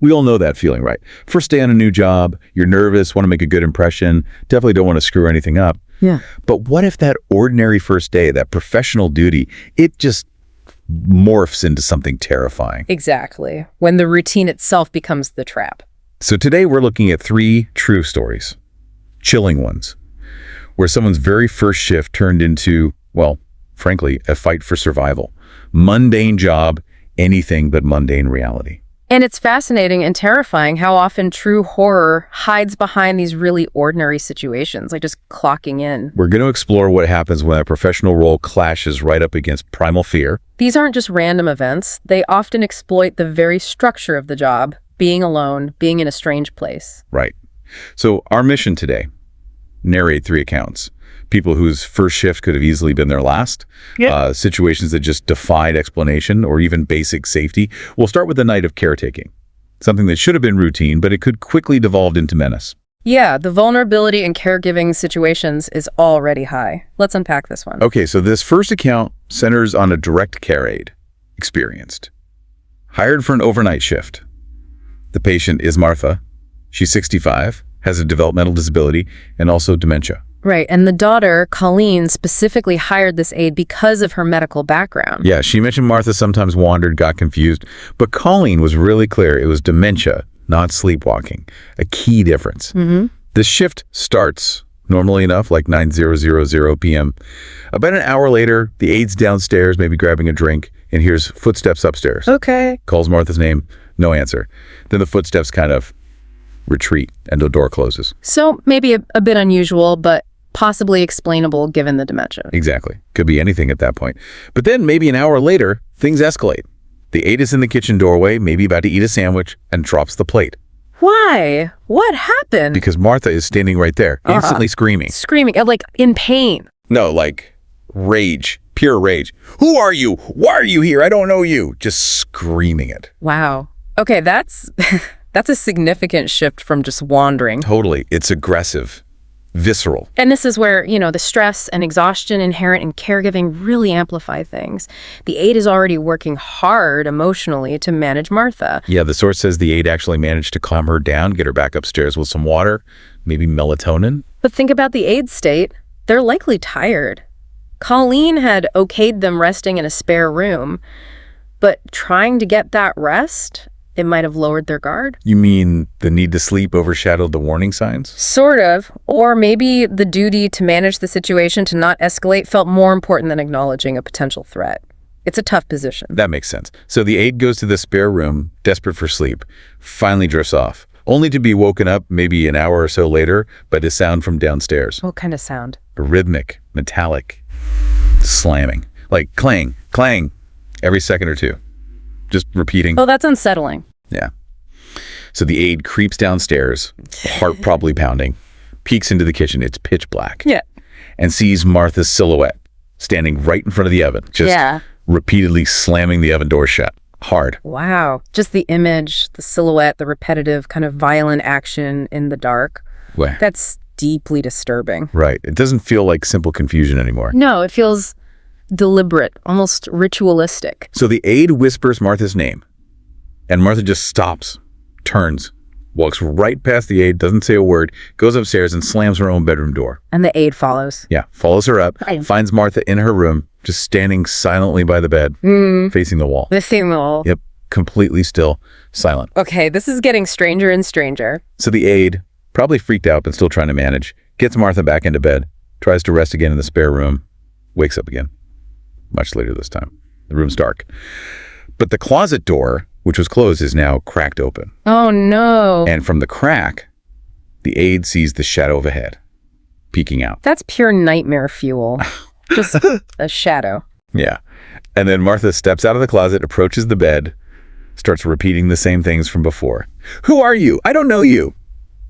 We all know that feeling, right? First day on a new job, you're nervous, want to make a good impression, definitely don't want to screw anything up. Yeah. But what if that ordinary first day, that professional duty, it just morphs into something terrifying? Exactly. When the routine itself becomes the trap. So today we're looking at 3 true stories, chilling ones, where someone's very first shift turned into, well, frankly, a fight for survival. Mundane job, anything but mundane reality. And it's fascinating and terrifying how often true horror hides behind these really ordinary situations, like just clocking in. We're going to explore what happens when a professional role clashes right up against primal fear. These aren't just random events. They often exploit the very structure of the job, being alone, being in a strange place. Right. So our mission today, narrate 3 accounts. People whose first shift could have easily been their last. Yep. Situations that just defied explanation or even basic safety. We'll start with the night of caretaking. Something that should have been routine, but it could quickly devolve into menace. Yeah, the vulnerability in caregiving situations is already high. Let's unpack this one. Okay, so this first account centers on a direct care aide, experienced. Hired for an overnight shift. The patient is Martha. She's 65, has a developmental disability, and also dementia. Right, and the daughter, Colleen, specifically hired this aide because of her medical background. Yeah, she mentioned Martha sometimes wandered, got confused, but Colleen was really clear it was dementia, not sleepwalking, a key difference. This shift starts, normally enough, like 9:00 p.m. About an hour later, the aide's downstairs, maybe grabbing a drink, and hears footsteps upstairs. Okay. Calls Martha's name, no answer. Then the footsteps kind of retreat and the door closes. So maybe a bit unusual, but possibly explainable given the dementia. Exactly. Could be anything at that point. But then maybe an hour later, things escalate. The aide is in the kitchen doorway, maybe about to eat a sandwich, and drops the plate. Why? What happened? Because Martha is standing right there, instantly screaming. Screaming, like in pain. No, like rage, pure rage. Who are you? Why are you here? I don't know you. Just screaming it. Wow. Okay, that's a significant shift from just wandering. Totally. It's aggressive. Visceral. And this is where, the stress and exhaustion inherent in caregiving really amplify things. The aide is already working hard emotionally to manage Martha. Yeah, the source says the aide actually managed to calm her down, get her back upstairs with some water, maybe melatonin. But think about the aide's state. They're likely tired. Colleen had okayed them resting in a spare room, but trying to get that rest, it might have lowered their guard. You mean the need to sleep overshadowed the warning signs? Sort of. Or maybe the duty to manage the situation to not escalate felt more important than acknowledging a potential threat. It's a tough position. That makes sense. So the aide goes to the spare room, desperate for sleep, finally drifts off, only to be woken up maybe an hour or so later by the sound from downstairs. What kind of sound? A rhythmic, metallic, slamming. Like clang, clang, every second or two. Just repeating. Oh, that's unsettling. Yeah. So the aide creeps downstairs, heart probably pounding, peeks into the kitchen. It's pitch black. Yeah. And sees Martha's silhouette standing right in front of the oven, just repeatedly slamming the oven door shut. Hard. Wow. Just the image, the silhouette, the repetitive kind of violent action in the dark. Well, that's deeply disturbing. Right. It doesn't feel like simple confusion anymore. No, it feels deliberate, almost ritualistic. So the aide whispers Martha's name, and Martha just stops, turns, walks right past the aide, doesn't say a word, goes upstairs and slams her own bedroom door. And the aide follows. Yeah, follows her up, finds Martha in her room, just standing silently by the bed, facing the wall. Facing the wall. Yep, completely still, silent. Okay, this is getting stranger and stranger. So the aide, probably freaked out but still trying to manage, gets Martha back into bed, tries to rest again in the spare room, wakes up again. Much later this time. The room's dark. But the closet door, which was closed, is now cracked open. Oh, no. And from the crack, the aide sees the shadow of a head peeking out. That's pure nightmare fuel. Just a shadow. Yeah. And then Martha steps out of the closet, approaches the bed, starts repeating the same things from before. Who are you? I don't know you.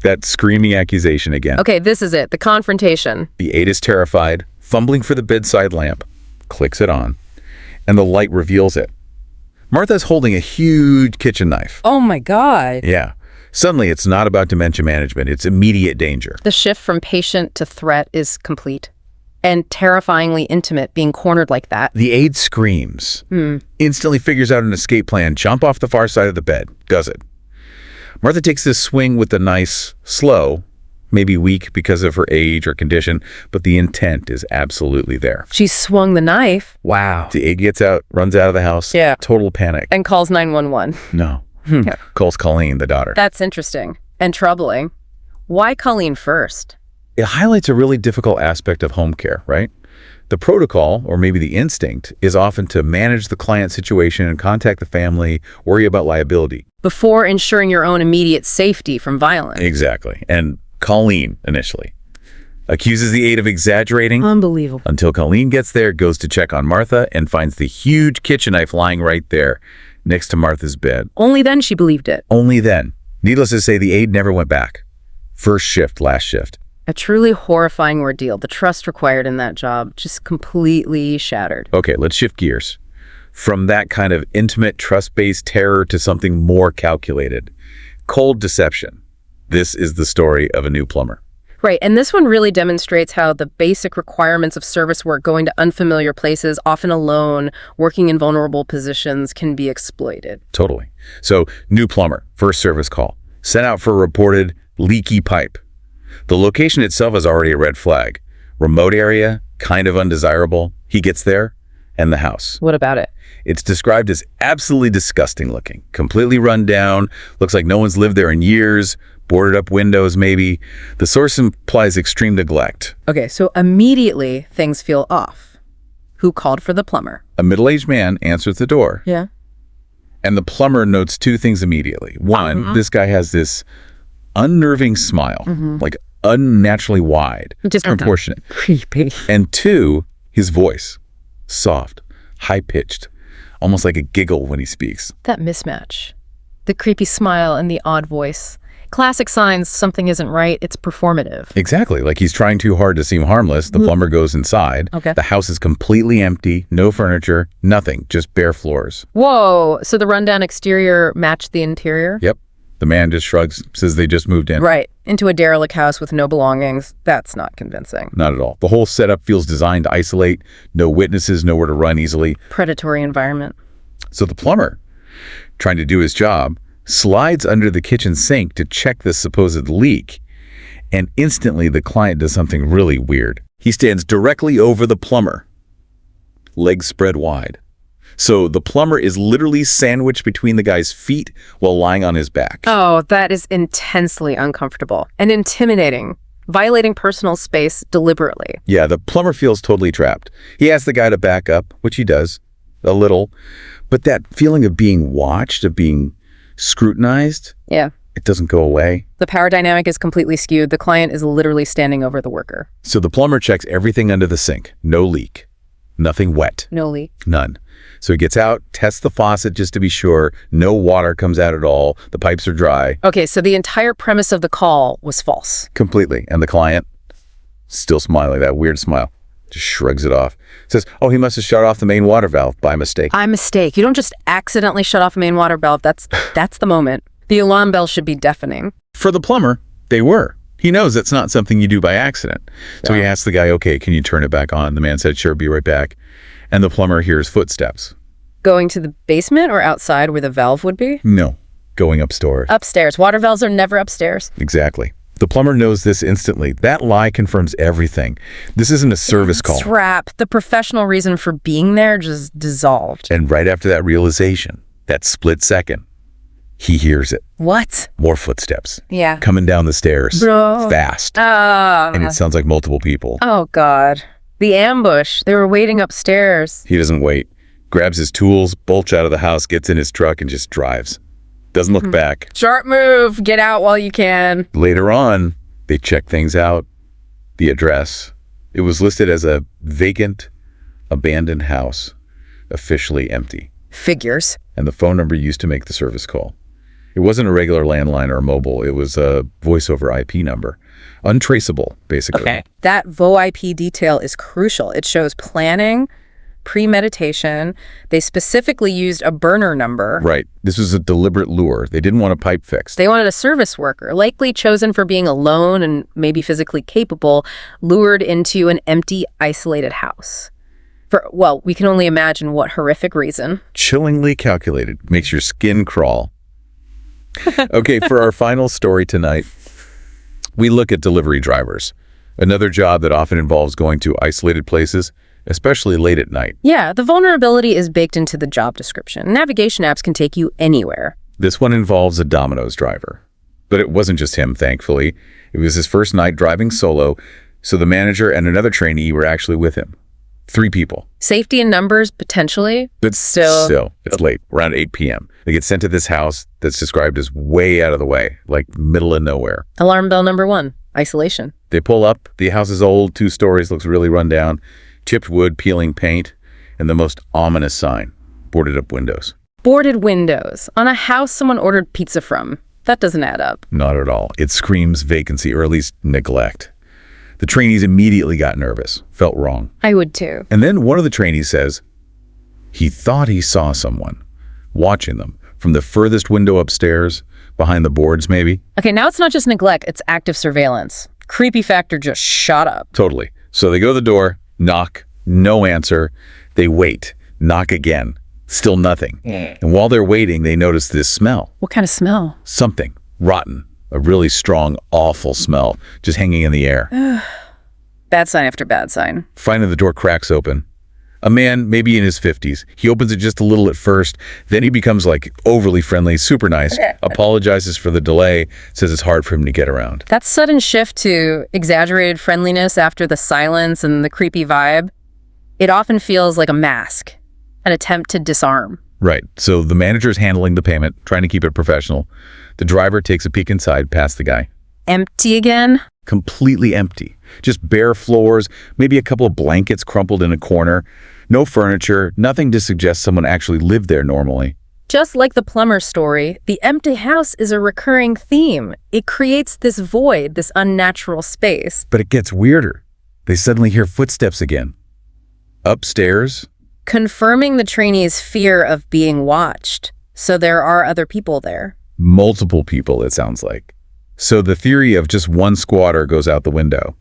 That screaming accusation again. Okay, this is it. The confrontation. The aide is terrified, fumbling for the bedside lamp, clicks it on, and the light reveals it. Martha's holding a huge kitchen knife. Oh my God. Yeah. Suddenly, it's not about dementia management. It's immediate danger. The shift from patient to threat is complete. And terrifyingly intimate, being cornered like that. The aide screams, instantly figures out an escape plan, jump off the far side of the bed, does it. Martha takes this swing with the knife slow, maybe weak because of her age or condition, but the intent is absolutely there. She swung the knife. Wow. The aide gets out, runs out of the house. Yeah. Total panic. And calls 911. No. Yeah. Calls Colleen, the daughter. That's interesting and troubling. Why Colleen first? It highlights a really difficult aspect of home care, right? The protocol, or maybe the instinct, is often to manage the client situation and contact the family, worry about liability. Before ensuring your own immediate safety from violence. Exactly. And Colleen, initially, accuses the aide of exaggerating. Unbelievable. Until Colleen gets there, goes to check on Martha, and finds the huge kitchen knife lying right there, next to Martha's bed. Only then she believed it. Only then. Needless to say, the aide never went back. First shift, last shift. A truly horrifying ordeal. The trust required in that job just completely shattered. Okay, let's shift gears. From that kind of intimate, trust-based terror to something more calculated. Cold deception. This is the story of a new plumber. Right, and this one really demonstrates how the basic requirements of service work, going to unfamiliar places, often alone, working in vulnerable positions, can be exploited. Totally. So, new plumber, first service call. Sent out for a reported leaky pipe. The location itself is already a red flag. Remote area, kind of undesirable. He gets there, and the house. What about it? It's described as absolutely disgusting looking. Completely run down, looks like no one's lived there in years, boarded up windows maybe. The source implies extreme neglect. Okay, so immediately things feel off. Who called for the plumber? A middle-aged man answers the door. Yeah. And the plumber notes two things immediately. One, this guy has this unnerving smile, like unnaturally wide, disproportionate. Creepy. And two, his voice, soft, high-pitched, almost like a giggle when he speaks. That mismatch. The creepy smile and the odd voice. Classic signs something isn't right. It's performative. Exactly. Like he's trying too hard to seem harmless. The plumber goes inside. Okay. The house is completely empty. No furniture. Nothing. Just bare floors. Whoa. So the rundown exterior matched the interior? Yep. The man just shrugs, says they just moved in. Right. Into a derelict house with no belongings. That's not convincing. Not at all. The whole setup feels designed to isolate. No witnesses, nowhere to run easily. Predatory environment. So the plumber, trying to do his job, slides under the kitchen sink to check this supposed leak. And instantly the client does something really weird. He stands directly over the plumber, legs spread wide. So the plumber is literally sandwiched between the guy's feet while lying on his back. Oh, that is intensely uncomfortable and intimidating. Violating personal space deliberately. Yeah, the plumber feels totally trapped. He asks the guy to back up, which he does, a little. But that feeling of being watched, of being scrutinized, Yeah. it doesn't go away. The power dynamic is completely skewed. The client is literally standing over the worker. So the plumber checks everything under the sink. No leak. Nothing wet. No leak. None. So he gets out, tests the faucet just to be sure. No water comes out at all. The pipes are dry. Okay, so the entire premise of the call was false. Completely. And the client, still smiling, that weird smile, just shrugs it off. Says, oh, he must have shut off the main water valve by mistake. By mistake. You don't just accidentally shut off a main water valve. That's the moment. The alarm bell should be deafening. For the plumber, they were. He knows that's not something you do by accident. So he asks the guy, okay, can you turn it back on? The man said, sure, be right back. And the plumber hears footsteps. Going to the basement or outside where the valve would be? No, going upstairs. Upstairs. Water valves are never upstairs. Exactly. The plumber knows this instantly. That lie confirms everything. This isn't a service call. Trap. The professional reason for being there just dissolved. And right after that realization, that split second, he hears it. What? More footsteps. Yeah. Coming down the stairs. Bro. Fast. Ah. And it sounds like multiple people. Oh, God. The ambush. They were waiting upstairs. He doesn't wait. Grabs his tools, bolts out of the house, gets in his truck, and just drives. Doesn't look back. Sharp move. Get out while you can. Later on, they check things out. The address. It was listed as a vacant, abandoned house, officially empty. Figures. And the phone number used to make the service call. It wasn't a regular landline or a mobile. It was a voice over IP number. Untraceable, basically. Okay. That VoIP detail is crucial. It shows planning, premeditation. They specifically used a burner number. Right. This was a deliberate lure. They didn't want a pipe fixed. They wanted a service worker, likely chosen for being alone and maybe physically capable, lured into an empty, isolated house. Well, we can only imagine what horrific reason. Chillingly calculated. Makes your skin crawl. Okay, for our final story tonight, we look at delivery drivers, another job that often involves going to isolated places, especially late at night. Yeah, the vulnerability is baked into the job description. Navigation apps can take you anywhere. This one involves a Domino's driver. But it wasn't just him, thankfully. It was his first night driving solo, so the manager and another trainee were actually with him. 3 people. Safety in numbers, potentially. But still, it's late, around 8 p.m. They get sent to this house that's described as way out of the way, like middle of nowhere. Alarm bell number 1, isolation. They pull up. The house is old, 2 stories, looks really run down. Chipped wood, peeling paint, and the most ominous sign, boarded up windows. Boarded windows on a house someone ordered pizza from. That doesn't add up. Not at all. It screams vacancy, or at least neglect. The trainees immediately got nervous, felt wrong. I would too. And then one of the trainees says he thought he saw someone watching them from the furthest window upstairs, behind the boards maybe. Okay, now it's not just neglect, it's active surveillance. Creepy factor just shot up. Totally. So they go to the door, knock, no answer. They wait, knock again, still nothing. And while they're waiting, they notice this smell. What kind of smell? Something rotten, a really strong, awful smell just hanging in the air. Bad sign after bad sign. Finally, the door cracks open. A man, maybe in his 50s. He opens it just a little at first. Then he becomes like overly friendly, super nice, apologizes for the delay, says it's hard for him to get around. That sudden shift to exaggerated friendliness after the silence and the creepy vibe, it often feels like a mask, an attempt to disarm. Right. So the manager's handling the payment, trying to keep it professional. The driver takes a peek inside past the guy. Empty again? Completely empty. Just bare floors, maybe a couple of blankets crumpled in a corner. No furniture, nothing to suggest someone actually lived there normally. Just like the Plumber story, the empty house is a recurring theme. It creates this void, this unnatural space. But it gets weirder. They suddenly hear footsteps again. Upstairs. Confirming the trainee's fear of being watched. So there are other people there. Multiple people, it sounds like. So the theory of just one squatter goes out the window.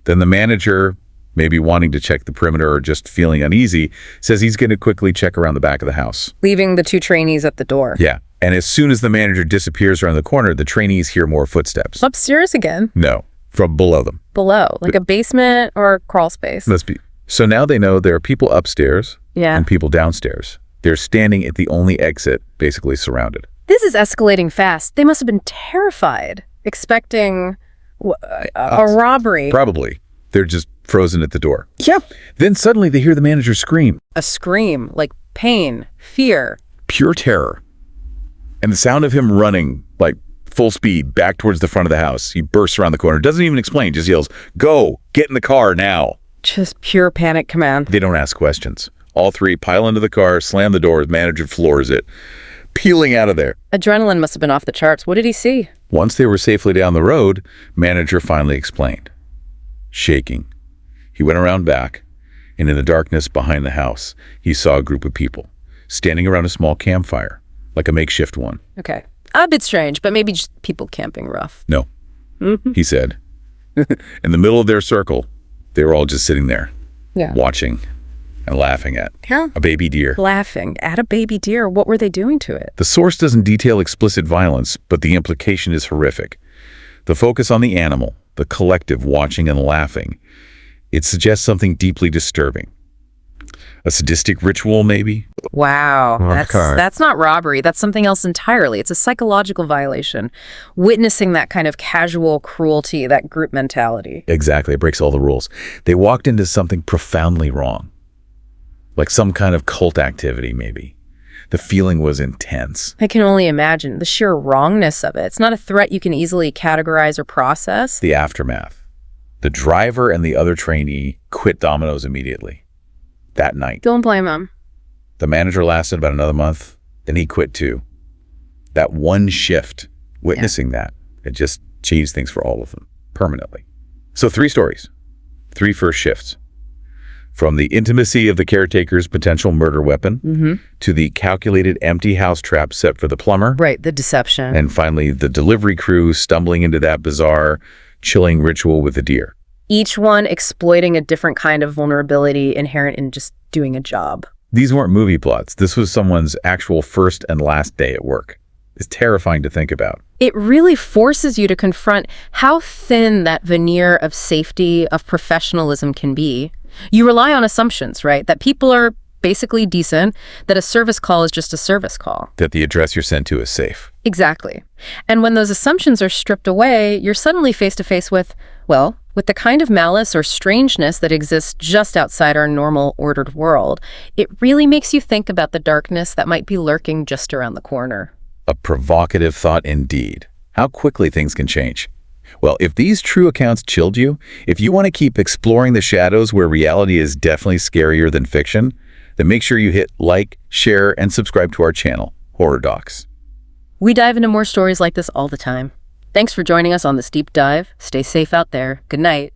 Then the manager, maybe wanting to check the perimeter or just feeling uneasy, says he's going to quickly check around the back of the house. Leaving the 2 trainees at the door. Yeah. And as soon as the manager disappears around the corner, the trainees hear more footsteps. Upstairs again? No, from below them. Below, like a basement or crawl space. Must be. So now they know there are people upstairs and people downstairs. They're standing at the only exit, basically surrounded. This is escalating fast. They must have been terrified, expecting a robbery. Probably. They're just frozen at the door. Yep. Then suddenly they hear the manager scream. A scream, like pain, fear. Pure terror. And the sound of him running, like full speed, back towards the front of the house. He bursts around the corner. Doesn't even explain, just yells, "Go! Get in the car now!" Just pure panic command. They don't ask questions. All 3 pile into the car, slam the doors, manager floors it, peeling out of there. Adrenaline must have been off the charts. What did he see? Once they were safely down the road, manager finally explained. Shaking. He went around back, and in the darkness behind the house, he saw a group of people standing around a small campfire, like a makeshift one. Okay. A bit strange, but maybe just people camping rough. No, he said. In the middle of their circle, they were all just sitting there, watching and laughing at a baby deer. Laughing at a baby deer? What were they doing to it? The source doesn't detail explicit violence, but the implication is horrific. The focus on the animal, the collective watching and laughing, it suggests something deeply disturbing. A sadistic ritual, maybe? Wow. That's not robbery. That's something else entirely. It's a psychological violation. Witnessing that kind of casual cruelty, that group mentality. Exactly. It breaks all the rules. They walked into something profoundly wrong. Like some kind of cult activity, maybe. The feeling was intense. I can only imagine the sheer wrongness of it. It's not a threat you can easily categorize or process. The aftermath. The driver and the other trainee quit Domino's immediately. That night. Don't blame him. The manager lasted about another month, then he quit too. That one shift, witnessing that, it just changed things for all of them, permanently. So 3 stories, 3 first shifts. From the intimacy of the caretaker's potential murder weapon, to the calculated empty house trap set for the plumber. Right, the deception. And finally, the delivery crew stumbling into that bizarre, chilling ritual with the deer. Each one exploiting a different kind of vulnerability inherent in just doing a job. These weren't movie plots. This was someone's actual first and last day at work. is terrifying to think about. It really forces you to confront how thin that veneer of safety, of professionalism can be. You rely on assumptions, right? That people are basically decent, that a service call is just a service call. That the address you're sent to is safe. Exactly. And when those assumptions are stripped away, you're suddenly face to face with, well, with the kind of malice or strangeness that exists just outside our normal, ordered world. It really makes you think about the darkness that might be lurking just around the corner. A provocative thought indeed. How quickly things can change. Well, if these true accounts chilled you, if you want to keep exploring the shadows where reality is definitely scarier than fiction, then make sure you hit like, share, and subscribe to our channel, Horror Docs. We dive into more stories like this all the time. Thanks for joining us on this deep dive. Stay safe out there. Good night.